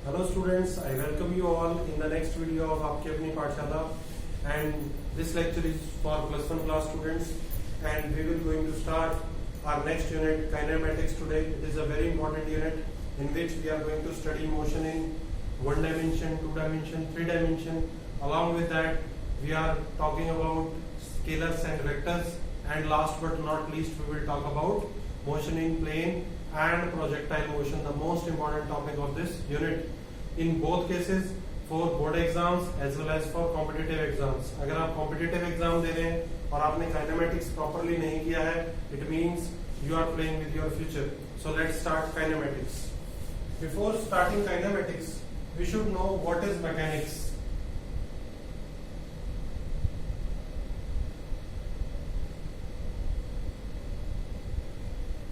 Hello students, I welcome you all in the next video of आपकी अपनी पाठशाला and this lecture is for plus 1 class students and we will going to start our next unit kinematics today. It is a very important unit in which we are going to study motion in 1 dimension, 2 dimension, 3 dimension. Along with that we are talking about scalars and vectors and last but not least we will talk about motion in plane and projectile motion, the most important topic of this unit. In both cases for board exams as well as for competitive exams. अगर आप competitive exam दे रहे हैं और आपने kinematics properly नहीं किया है, it means you are playing with your future. So let's start kinematics. Before starting kinematics, we should know what is mechanics.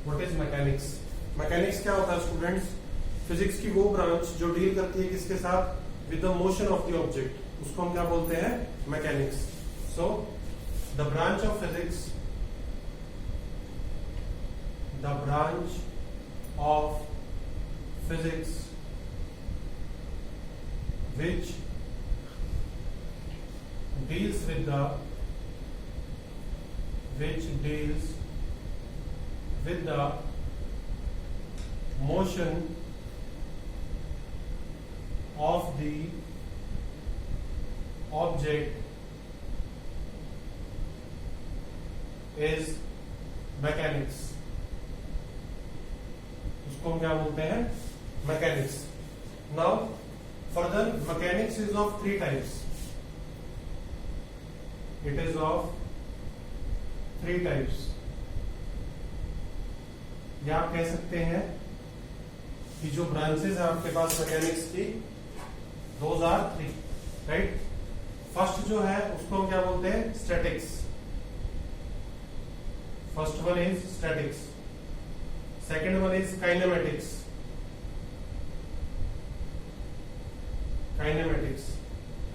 What is mechanics? Mechanics क्या होता है स्टूडेंट्स? फिजिक्स की वो ब्रांच जो डील करती है किसके साथ? With the motion of the object, उसको हम क्या बोलते हैं? Mechanics. So the branch of physics, the branch of physics which deals with the motion of the object is mechanics. उसको हम क्या बोलते हैं? Mechanics. Now further, mechanics is of three types. It is of three types. या आप कह सकते हैं कि जो ब्रांचेस है आपके पास मैकेनिक्स की, those are three, right? First जो है उसको हम क्या बोलते हैं? Statics. First one is statics, second one is kinematics.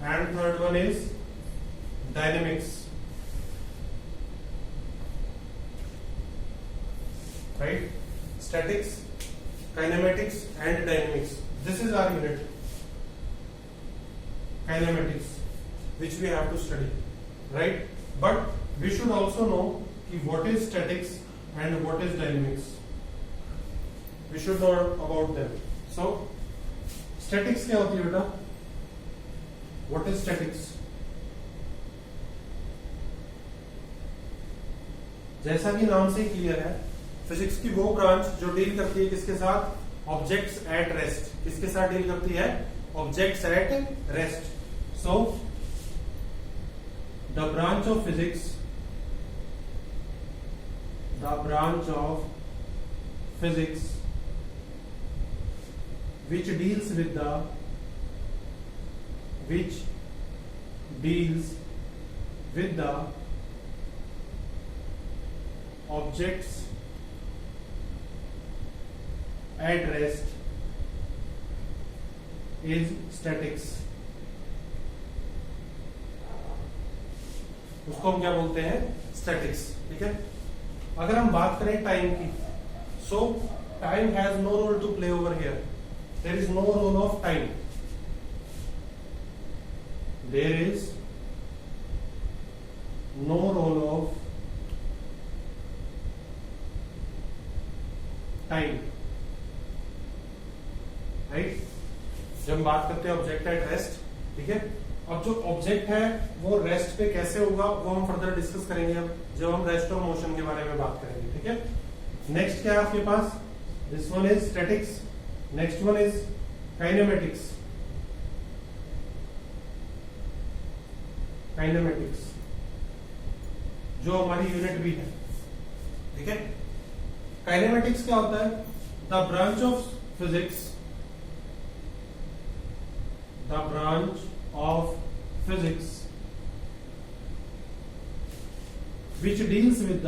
And third one is dynamics, right? Statics, kinematics and dynamics. This is our unit, kinematics, which we have to study, right? But we should also know what is statics and what is dynamics. We should know about them. So statics क्या होती है बेटा? What is statics? जैसा कि नाम से clear है, physics की वो ब्रांच जो डील करती है किसके साथ? Objects at rest. किसके साथ डील करती है? Objects at rest. So the branch of physics, which deals with the objects at rest is statics. उसको हम क्या बोलते हैं? स्टैटिक्स. ठीक है. अगर हम बात करें टाइम की, so time has no role to play over here. There is no role of time. There is no role of time, right? जब हम बात करते हैं ऑब्जेक्ट एट रेस्ट, ठीक है. अब जो ऑब्जेक्ट है वो रेस्ट पे कैसे होगा वो हम फर्दर डिस्कस करेंगे अब जब हम रेस्ट ऑफ मोशन के बारे में बात करेंगे. ठीक है. नेक्स्ट क्या है आपके पास? This one is statics, next one is kinematics. Kinematics जो हमारी यूनिट भी है. ठीक है. काइनेमेटिक्स क्या होता है? The branch of physics, which deals with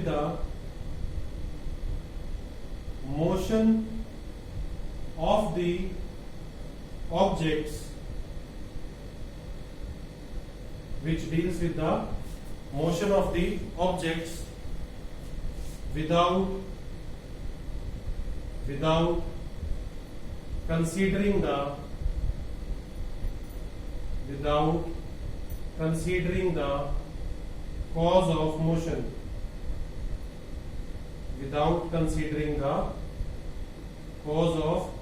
the motion of the objects, which deals with the motion of the objects without considering the cause of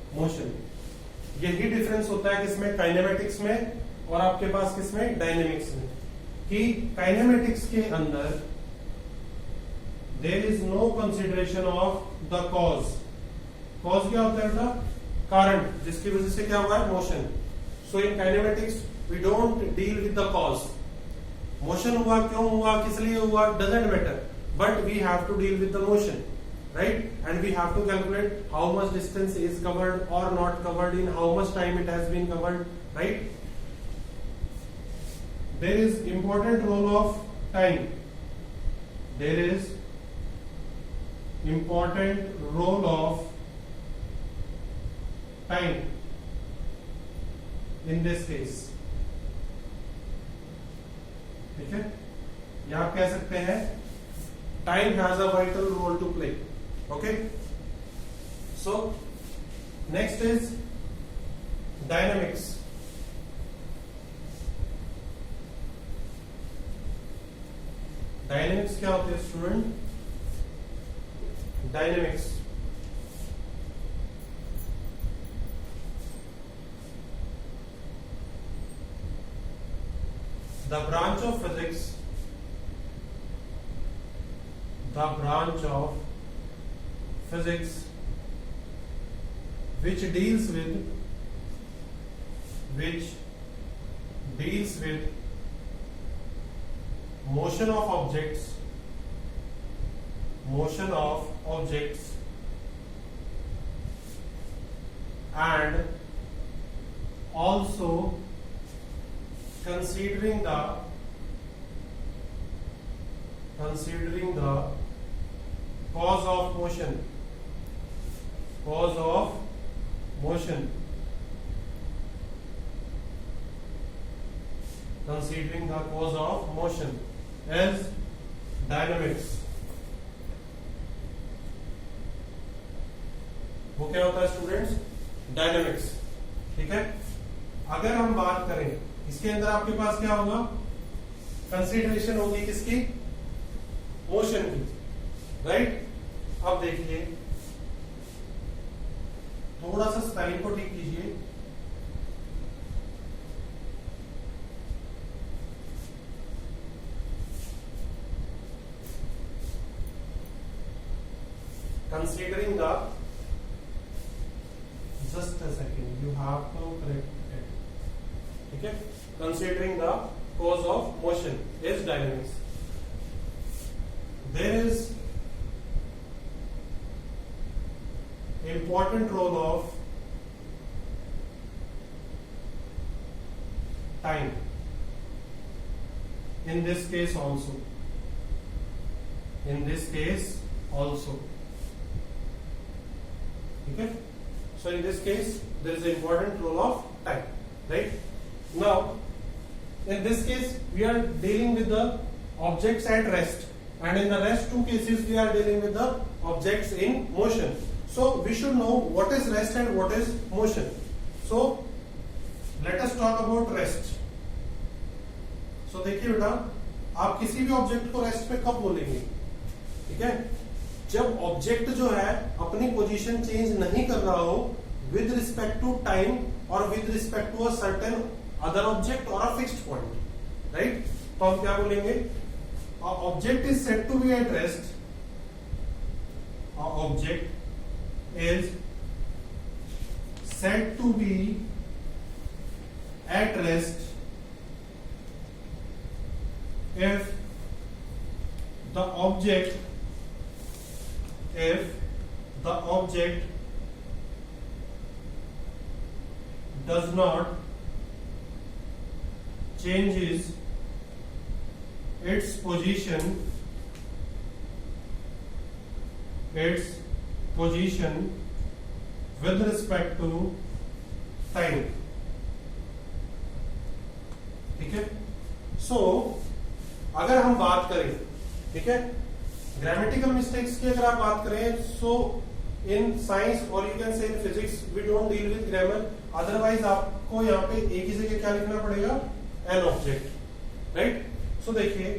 motion, यही डिफरेंस होता है किसमें, काइनेमेटिक्स में और आपके पास किसमें, डायनेमिक्स में, कि काइनेमेटिक्स के अंदर there is no consideration of the cause. Cause क्या होता है बेटा, कारण, जिसकी वजह से क्या हुआ है, motion. So in kinematics we don't deal with the cause. Motion हुआ, क्यों हुआ, किस लिए हुआ, doesn't matter, but we have to deal with the motion, right? And we have to calculate how much distance is covered or not covered, in how much time it has been covered, right? There is important role of time. There is important role of time in this case. ठीक है, या आप कह सकते हैं time has a vital role to play. Okay, so next is dynamics. Dynamics क्या होते हैं student, dynamics the branch of physics which deals with motion of objects and also considering the cause of motion, considering the cause of motion as dynamics. वो क्या होता है students, dynamics. ठीक है, अगर हम बात करें इसके अंदर आपके पास क्या होगा, कंसीडरेशन होगी किसकी, मोशन की, राइट? अब देखिए, थोड़ा सा स्पेलिंग को ठीक कीजिए। Considering the, just a second, you have to correct it. ठीक है, considering the cause of motion is dynamics. There is important role of time in this case also. Okay, so in this case there is an important role of time, right? Now in this case we are dealing with the objects at rest, and in the rest two cases we are dealing with the objects in motion. So we should know what is rest and what is motion. So let us talk about rest. So देखिए बेटा, आप किसी भी object को rest पे कब बोलेंगे, ठीक है, जब ऑब्जेक्ट जो है अपनी पोजीशन चेंज नहीं कर रहा हो विद रिस्पेक्ट टू टाइम और with respect to a certain other object और अ फिक्स्ड पॉइंट, राइट? तो हम क्या बोलेंगे, object is said to be at rest, object is said to be at rest if the object does not changes its position with respect to time. ठीक है, सो अगर हम बात करें, ठीक है, ग्रामेटिकल मिस्टेक्स की अगर आप बात करें, सो इन साइंस और you can say in physics we don't deal with grammar, otherwise आपको यहाँ पे एक ही जगह क्या लिखना पड़ेगा, एन ऑब्जेक्ट, राइट। सो देखिए,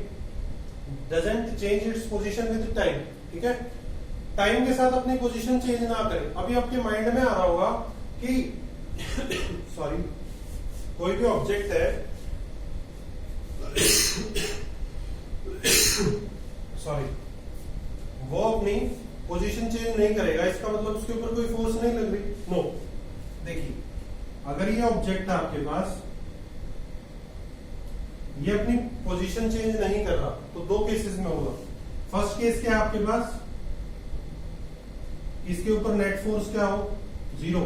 doesn't change its position with time, ठीक है, टाइम के साथ अपनी पोजीशन चेंज ना करें। अभी आपके माइंड में आ रहा होगा कि सॉरी, कोई भी ऑब्जेक्ट है सॉरी, वो अपनी पोजीशन चेंज नहीं करेगा, इसका मतलब उसके ऊपर कोई फोर्स नहीं लग रही। नो, देखिए, अगर ये ऑब्जेक्ट है आपके पास, ये अपनी पोजीशन चेंज नहीं कर रहा, तो दो केसेस में होगा। फर्स्ट केस क्या है आपके पास, इसके ऊपर नेट फोर्स क्या हो, जीरो,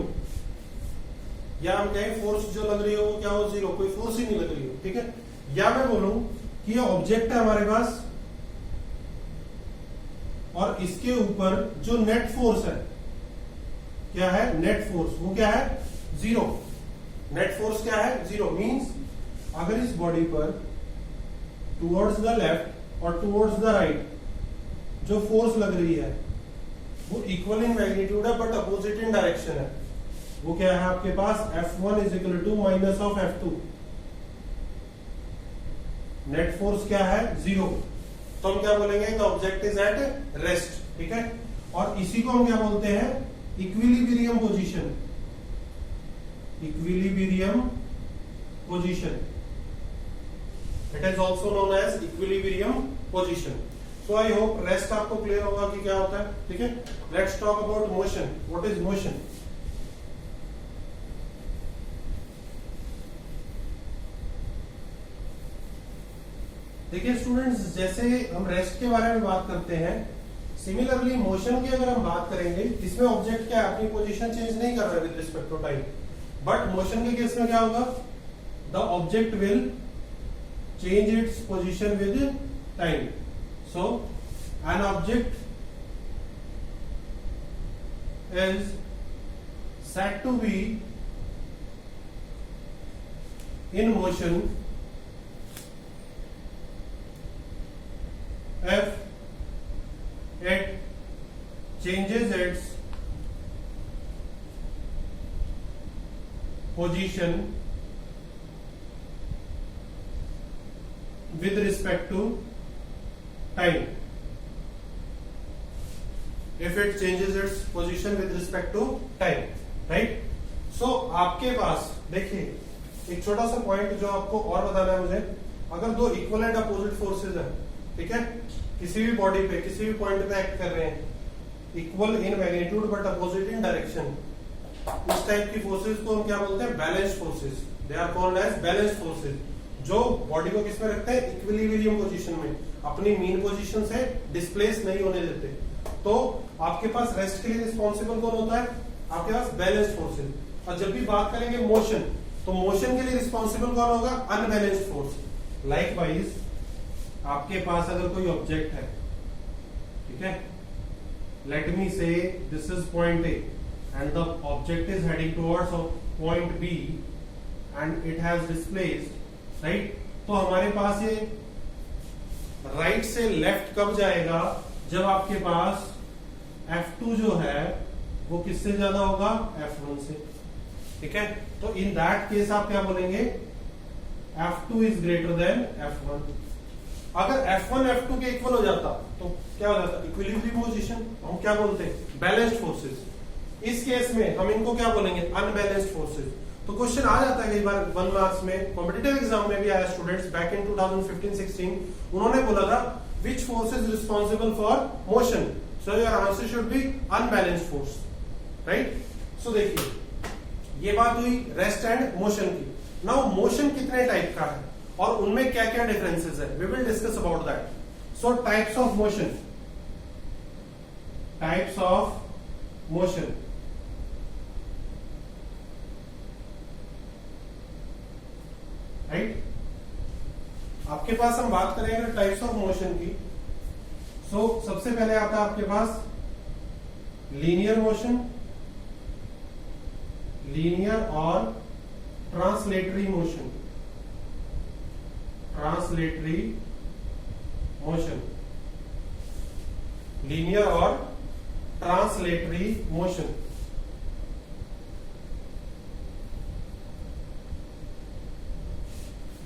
या हम कहें फोर्स जो लग रही हो वो क्या हो, जीरो, कोई फोर्स ही नहीं लग रही हो, ठीक है। या मैं बोलूं कि ये ऑब्जेक्ट है हमारे पास और इसके ऊपर जो नेट फोर्स है, क्या है, नेट फोर्स, वो क्या है, जीरो। नेट फोर्स क्या है, जीरो। मींस अगर इस बॉडी पर टुवर्ड्स द लेफ्ट और टुवर्ड्स द राइट जो फोर्स लग रही है वो इक्वल इन मैग्नीट्यूड है बट अपोजिट इन डायरेक्शन है, वो क्या है आपके पास, F1 is equal to minus of F2। Net force क्या है, जीरो, तो हम क्या बोलेंगे, the object is at rest, ठीक है। और इसी को हम क्या बोलते हैं, equilibrium position, equilibrium position, it is also known as equilibrium position. So I hope rest आपको क्लियर होगा कि क्या होता है, ठीक है। Let's talk about motion. What is motion? देखिए स्टूडेंट्स, जैसे हम रेस्ट के बारे में बात करते हैं, सिमिलरली मोशन की अगर हम बात करेंगे, इसमें ऑब्जेक्ट क्या है, अपनी पोजीशन चेंज नहीं कर रहा है with respect to time, but motion के केस में क्या होगा, the object will change its position with time. So an object is said to be in motion if it changes its position with respect to time. If it changes its position with respect to time, right? So आपके पास देखिए एक छोटा सा point जो आपको और बताना है मुझे, अगर दो इक्वल एंड अपोजिट फोर्सेज है, ठीक है, किसी भी बॉडी पे किसी भी पॉइंट पे एक्ट कर रहे हैं, equal in magnitude but opposite in direction, इस टाइप की फोर्सेज को हम क्या बोलते हैं, balance forces. They are called as balance forces, जो बॉडी को किसमें रखते हैं, इक्विलिब्रियम पोजीशन में, अपनी मीन पोजीशन से डिस्प्लेस नहीं होने देते। तो आपके पास रेस्ट के लिए रिस्पॉन्सिबल कौन होता है, आपके पास बैलेंस फोर्सेज। और जब भी बात करेंगे मोशन, तो मोशन के लिए रिस्पॉन्सिबल कौन होगा, अनबैलेंस्ड फोर्स। लाइकवाइज आपके पास अगर कोई ऑब्जेक्ट है, ठीक है, let me say this is point A and the object is heading towards point B and it has displaced, right. तो हमारे पास ये राइट से लेफ्ट कब जाएगा, जब आपके पास F2 जो है वो किससे ज्यादा होगा, F1 से, ठीक है। तो इन दैट केस आप क्या बोलेंगे, F2 is greater than F1। अगर F1 F2 के इक्वल हो जाता तो क्या हो जाता, इक्विलिब्रियम पोजीशन, हम क्या बोलते हैं, बैलेंस्ड फोर्सेज। इस केस में हम इनको क्या बोलेंगे, अनबैलेंस्ड फोर्सेज। तो क्वेश्चन आ जाता है कई बार 1 मार्क्स में, कॉम्पिटिटिव एग्जाम में भी आया स्टूडेंट्स बैक इन 2015-16, उन्होंने बोला था which force is responsible for motion, so your answer should be unbalanced force, right? So देखिए ये बात हुई रेस्ट एंड मोशन की। नाउ मोशन कितने टाइप का है और उनमें क्या क्या डिफरेंसेस है, we will discuss about that. So types of motion, types of motion, right. आपके पास हम बात करेंगे टाइप्स ऑफ मोशन की। सो सबसे पहले आता है आपके पास लीनियर मोशन, लीनियर और translatory motion, translatory motion. linear or translatory motion.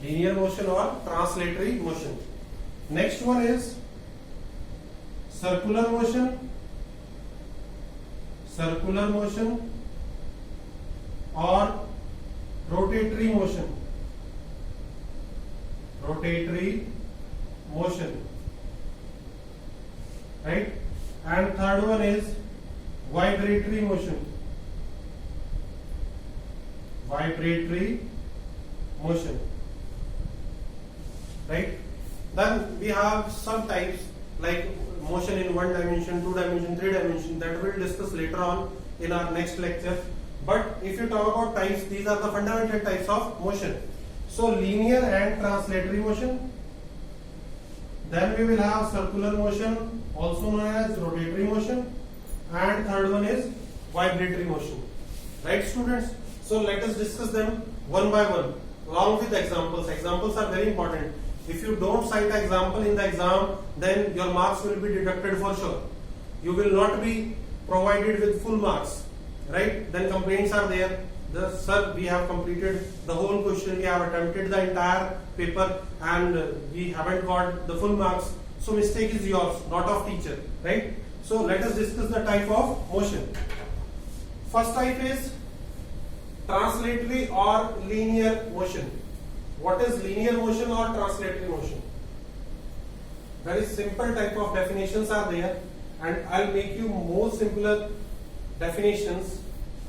Linear motion or translatory motion. Next one is circular motion. Circular motion or rotatory motion. Rotatory motion. Right? And third one is vibratory motion. Vibratory motion. Right? Then we have some types like motion in 1 dimension, 2 dimension, 3 dimension, that we'll discuss later on in our next lecture. But if you talk about types, these are the fundamental types of motion. So linear and translatory motion. Then we will have circular motion, also known as rotatory motion, and third one is vibratory motion. Right, students? So let us discuss them one by one along with examples. Examples are very important. If you don't cite an example in the exam, then your marks will be deducted for sure. You will not be provided with full marks, right? Then complaints are there. Sir, we have completed the whole question, we have attempted the entire paper and we haven't got the full marks. So mistake is yours, not of teacher, right? So let us discuss the type of motion. First type is translatory or linear motion. What is linear motion or translatory motion? Very simple type of definitions are there, and I'll make you more simpler definitions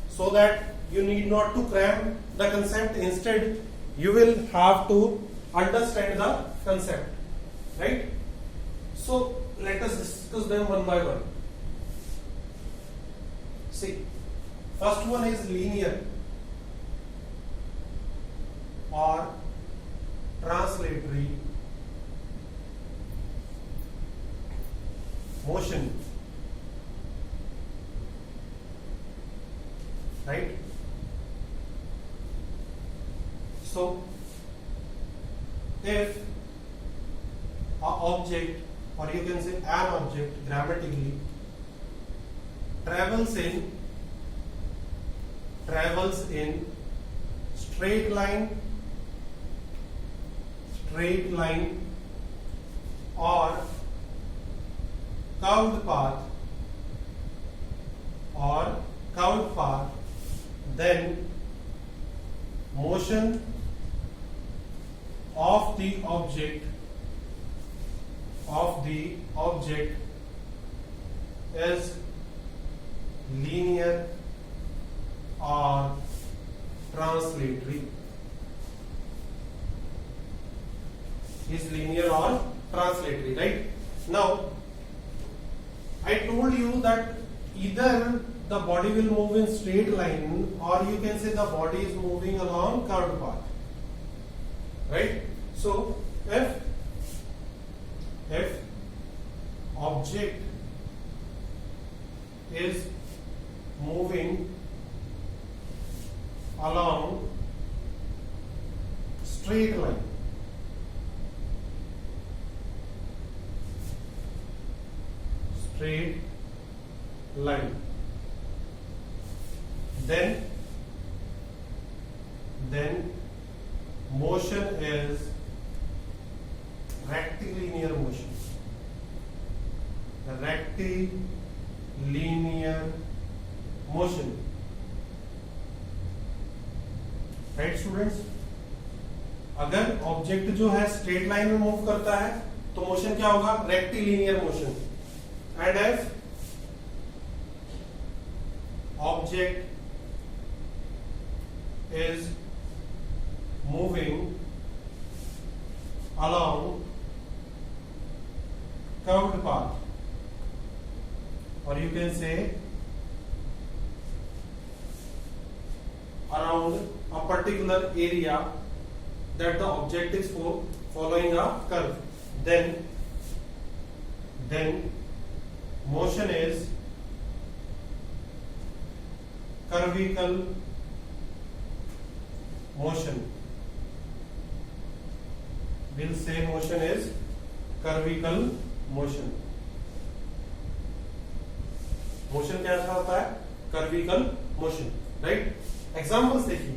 so that you need not to cram the concept. Instead, you will have to understand the concept, right? So let us discuss them one by one. See, first one is linear or translatory motion, right? So if an object, or you can say an object grammatically, travels in straight line or curved path, then motion of the object is linear or translatory. Is linear or translatory, right? Now, I told you that either the body will move in straight line, or you can say the body is moving along curved path, right? So if object is moving along straight line, then motion is rectilinear motion. Rectilinear motion, right students? अगर object जो है straight line में move करता है तो motion क्या होगा? Rectilinear motion. And if object is moving along curved path, or you can say around a particular area that the object is following a curve, then motion is curvical motion. We'll say motion is curvical motion. Motion कैसा होता है? कर्विकल motion, right? Examples देखिए.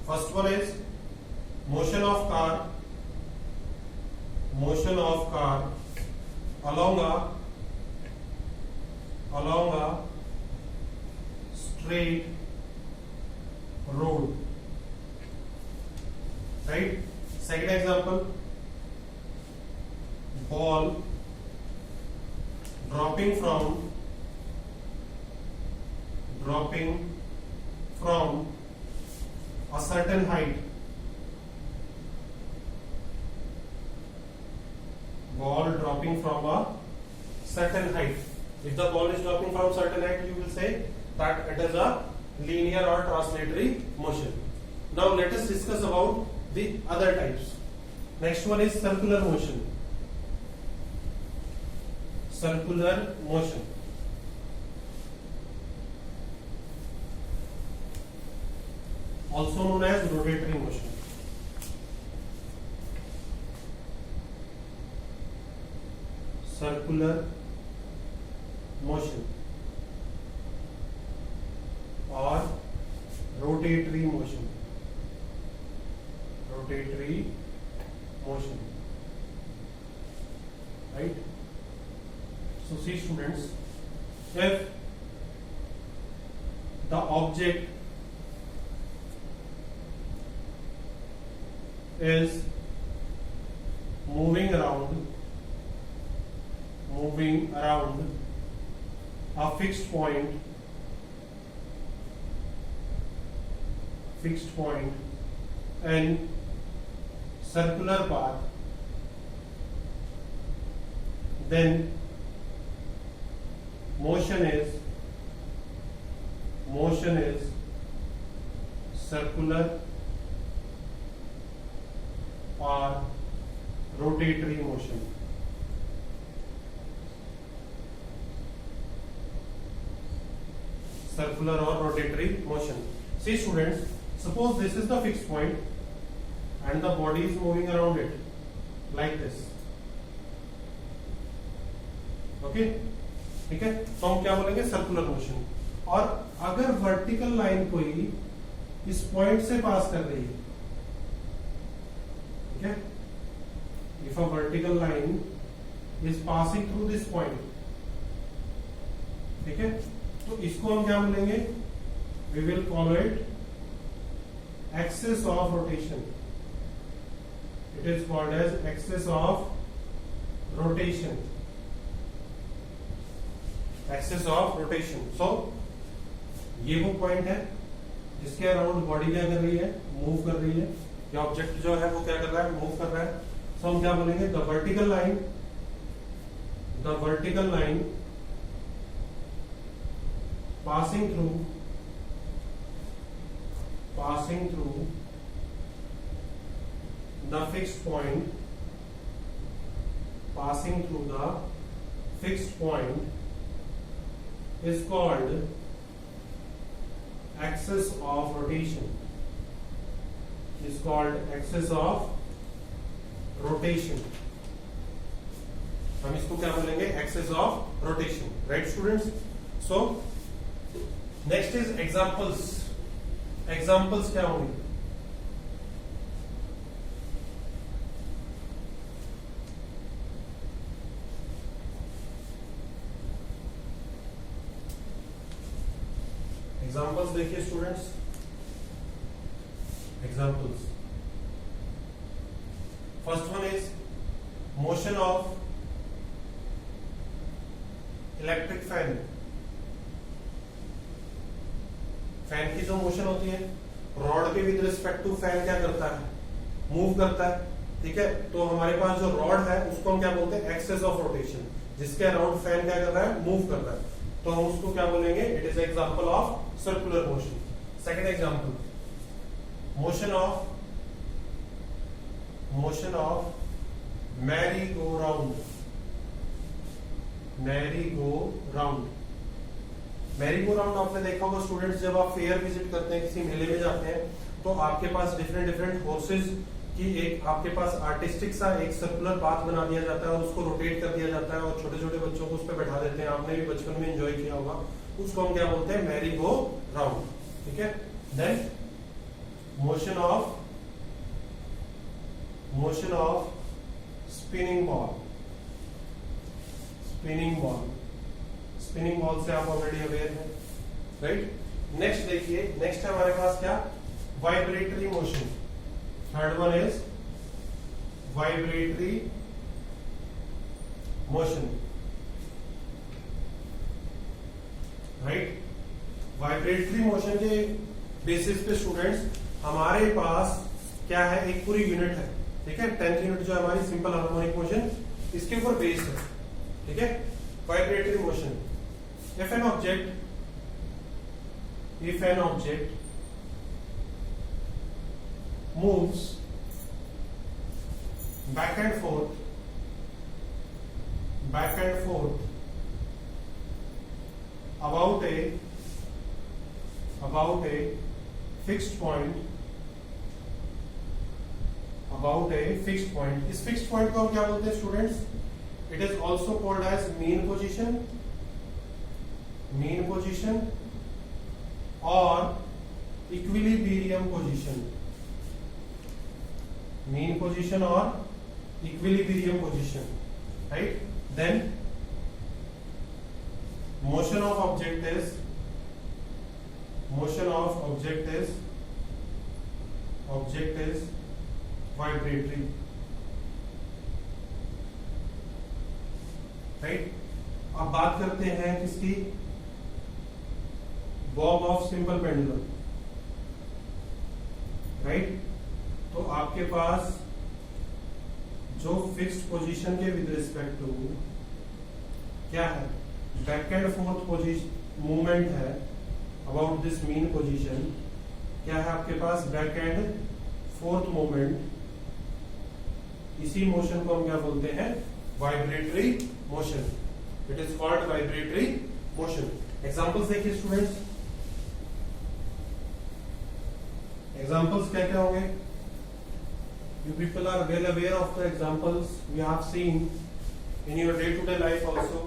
First one is motion of car along a straight road, right? Second example, ball dropping from a certain height. Ball dropping from a certain height. If the ball is dropping from certain height, you will say that it is a linear or translatory motion. Now let us discuss about the other types. Next one is circular motion. Circular motion. Also known as rotatory motion. Circular motion or rotatory motion. Rotatory motion, right? So see students, if the object is moving around a fixed point and circular path, then motion is circular or rotatory motion. Circular or rotatory motion. See students, suppose this is the fixed point and the body is moving around it like this. Okay? ठीक है, तो हम क्या बोलेंगे? Circular motion. और अगर vertical line कोई इस पॉइंट से पास कर रही है, ठीक है, if a vertical line is passing through this point, ठीक है, तो इसको हम क्या बोलेंगे? We will call it axis of rotation. It is called as axis of rotation. Axis of rotation. So ये वो पॉइंट है जिसके अराउंड बॉडी क्या कर रही है? मूव कर रही है. या ऑब्जेक्ट जो है वो क्या कर रहा है? मूव कर रहा है. सो हम क्या बोलेंगे? The vertical line passing through the fixed point is called axis of rotation. हम इसको क्या बोलेंगे? Axis of rotation. Right students? So next is examples. Examples क्या होंगे? एग्जाम्पल्स देखिए students. Examples. First one is motion of electric fan. Fan की जो motion होती है, रॉड के विद रिस्पेक्ट टू फैन क्या करता है? मूव करता है. ठीक है, तो हमारे पास जो रॉड है उसको हम क्या बोलते हैं? Axis of rotation. जिसके अराउंड फैन क्या कर रहा है? मूव कर रहा है. तो हम उसको क्या बोलेंगे? It is example of circular motion. Second example, motion of merry go round. Merry go round आपने देखा होगा स्टूडेंट्स, जब आप फेयर विजिट करते हैं, किसी मेले में जाते हैं, तो आपके पास डिफरेंट हॉर्सेस कि एक आपके पास आर्टिस्टिक सा एक सर्कुलर पाथ बना दिया जाता है और उसको रोटेट कर दिया जाता है और छोटे छोटे बच्चों को उस पर बैठा देते हैं, आपने भी बचपन में एंजॉय किया होगा, उसको हम क्या बोलते हैं, मैरी गो राउंड। ठीक है, then motion of spinning ball. Spinning ball से आप ऑलरेडी अवेयर हैं, राइट। नेक्स्ट देखिए, नेक्स्ट है हमारे पास क्या, vibratory motion. Third one is vibratory motion, right. Vibratory motion के बेसिस पे स्टूडेंट्स हमारे पास क्या है, एक पूरी यूनिट है, ठीक है। 10th यूनिट जो हमारी सिंपल हार्मोनिक मोशन, इसके ऊपर बेस्ड है, ठीक है। Vibratory motion, if an object moves back and forth about a fixed point, इस फिक्स्ड पॉइंट को हम क्या बोलते हैं students, it is also called as mean position और इक्विलिब्रियम पोजीशन। मीन पोजीशन और equilibrium position, right. Then motion of object is vibratory, right. अब बात करते हैं किसकी, bob of simple pendulum, right. तो आपके पास जो फिक्स्ड पोजीशन के विद रिस्पेक्ट टू क्या है, back and fourth position movement है अबाउट दिस मीन पोजीशन, क्या है आपके पास, बैक एंड फोर्थ मूवमेंट। इसी मोशन को हम क्या बोलते हैं, vibratory motion. It is called vibratory motion. Examples देखिए स्टूडेंट्स, एग्जांपल्स क्या क्या होंगे, you people are well aware of the examples we have seen in your day to day life also.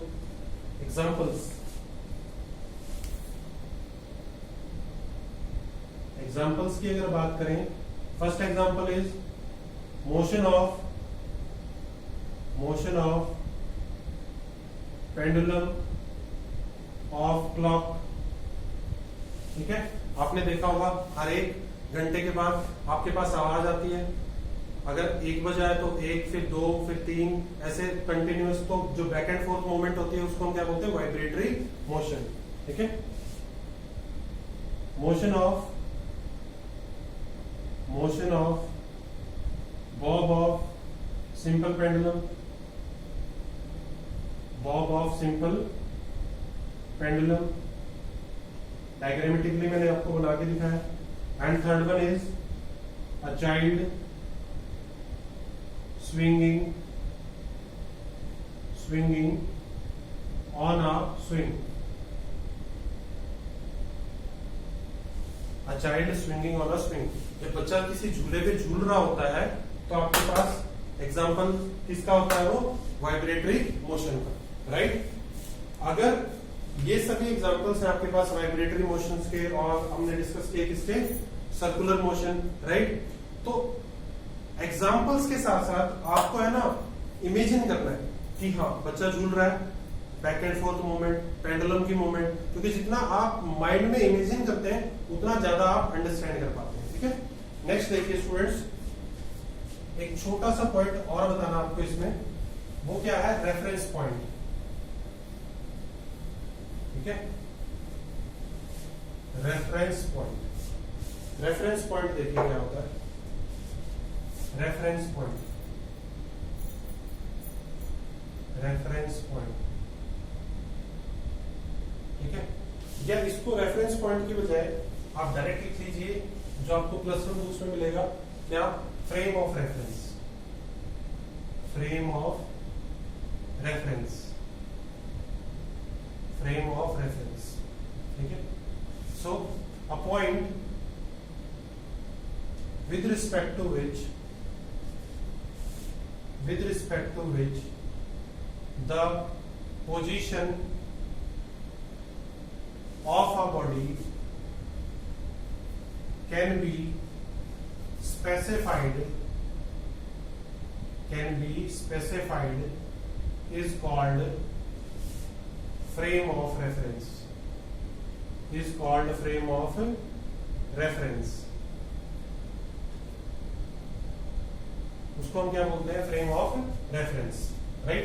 Examples की अगर बात करें, first example is motion of pendulum of clock, ठीक है। आपने देखा होगा हर एक घंटे के बाद आपके पास आवाज आती है, अगर 1 बजा है तो 1, फिर 2, फिर 3, ऐसे कंटिन्यूअस। तो जो बैक एंड फोर्थ मूवमेंट होती है उसको हम क्या बोलते हैं, वाइब्रेटरी मोशन, ठीक है। Motion of Bob of simple pendulum, diagrammatically मैंने आपको बना के दिखाया। And third one is a child swinging on a swing, a child swinging on a swing। जब बच्चा किसी झूले पे झूल रहा होता है तो आपके पास एग्जांपल किसका होता है, वो वाइब्रेटरी मोशन का, राइट। अगर ये सभी एग्जांपल्स हैं आपके पास वाइब्रेटरी मोशंस के, और हमने डिस्कस किए किसके, सर्कुलर मोशन, राइट। तो एग्जाम्पल्स के साथ साथ आपको है ना इमेजिन करना है कि हाँ बच्चा झूल रहा है, back and fourth movement, pendulum की मूवमेंट, क्योंकि जितना आप माइंड में इमेजिन करते हैं उतना ज्यादा आप अंडरस्टैंड कर पाते हैं, ठीक है। नेक्स्ट देखिए स्टूडेंट्स, एक छोटा सा पॉइंट और बताना आपको इसमें, वो क्या है, रेफरेंस पॉइंट, ठीक है। रेफरेंस पॉइंट देखिए क्या होता है, रेफरेंस पॉइंट, ठीक है। या इसको रेफरेंस पॉइंट की बजाय आप डायरेक्ट लिख लीजिए, जो आपको +1 बुक्स में मिलेगा, क्या, फ्रेम ऑफ रेफरेंस, ठीक है। So a point with respect to which to which the position of a body can be specified is called frame of reference. उसको हम क्या बोलते हैं? Frame of reference, right?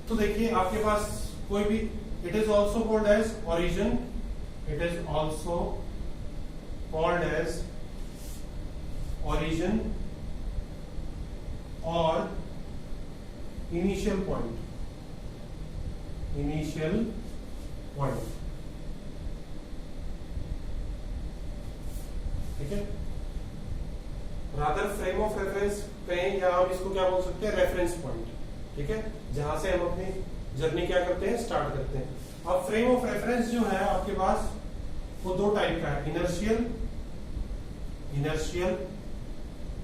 तो देखिए आपके पास कोई भी, it is also called as origin, और इनिशियल पॉइंट, ठीक है? रादर फ्रेम ऑफ रेफरेंस कहें या हम इसको क्या बोल सकते हैं? रेफरेंस पॉइंट, ठीक है? जहां से हम अपनी जर्नी क्या करते हैं? स्टार्ट करते हैं। अब फ्रेम ऑफ रेफरेंस जो है आपके पास वो दो टाइप का है, इनर्शियल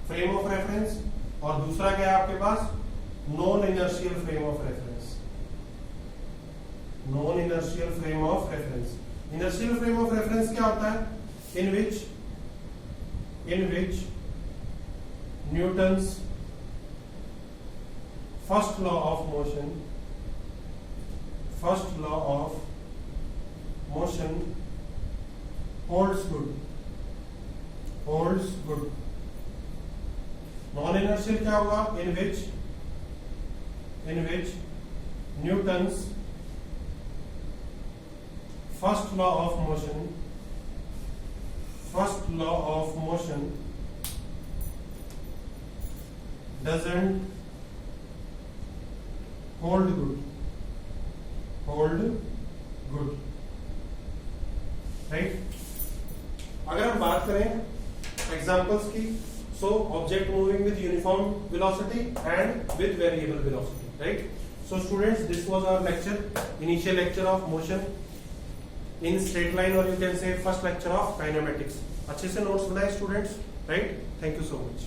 फ्रेम ऑफ रेफरेंस, और दूसरा क्या है आपके पास? Non inertial frame of reference. Inertial frame of reference क्या होता है? इन विच Newton's first law of motion holds good. Non-inertial क्या होगा? In which Newton's first law of motion doesn't hold good, right? अगर हम बात करें एग्जांपल्स की, so object moving with uniform velocity and with variable velocity, right? So students, this was our lecture, initial lecture of motion in straight line, और you can say first lecture of kinematics. अच्छे से notes बनाए students, right? Thank you so much.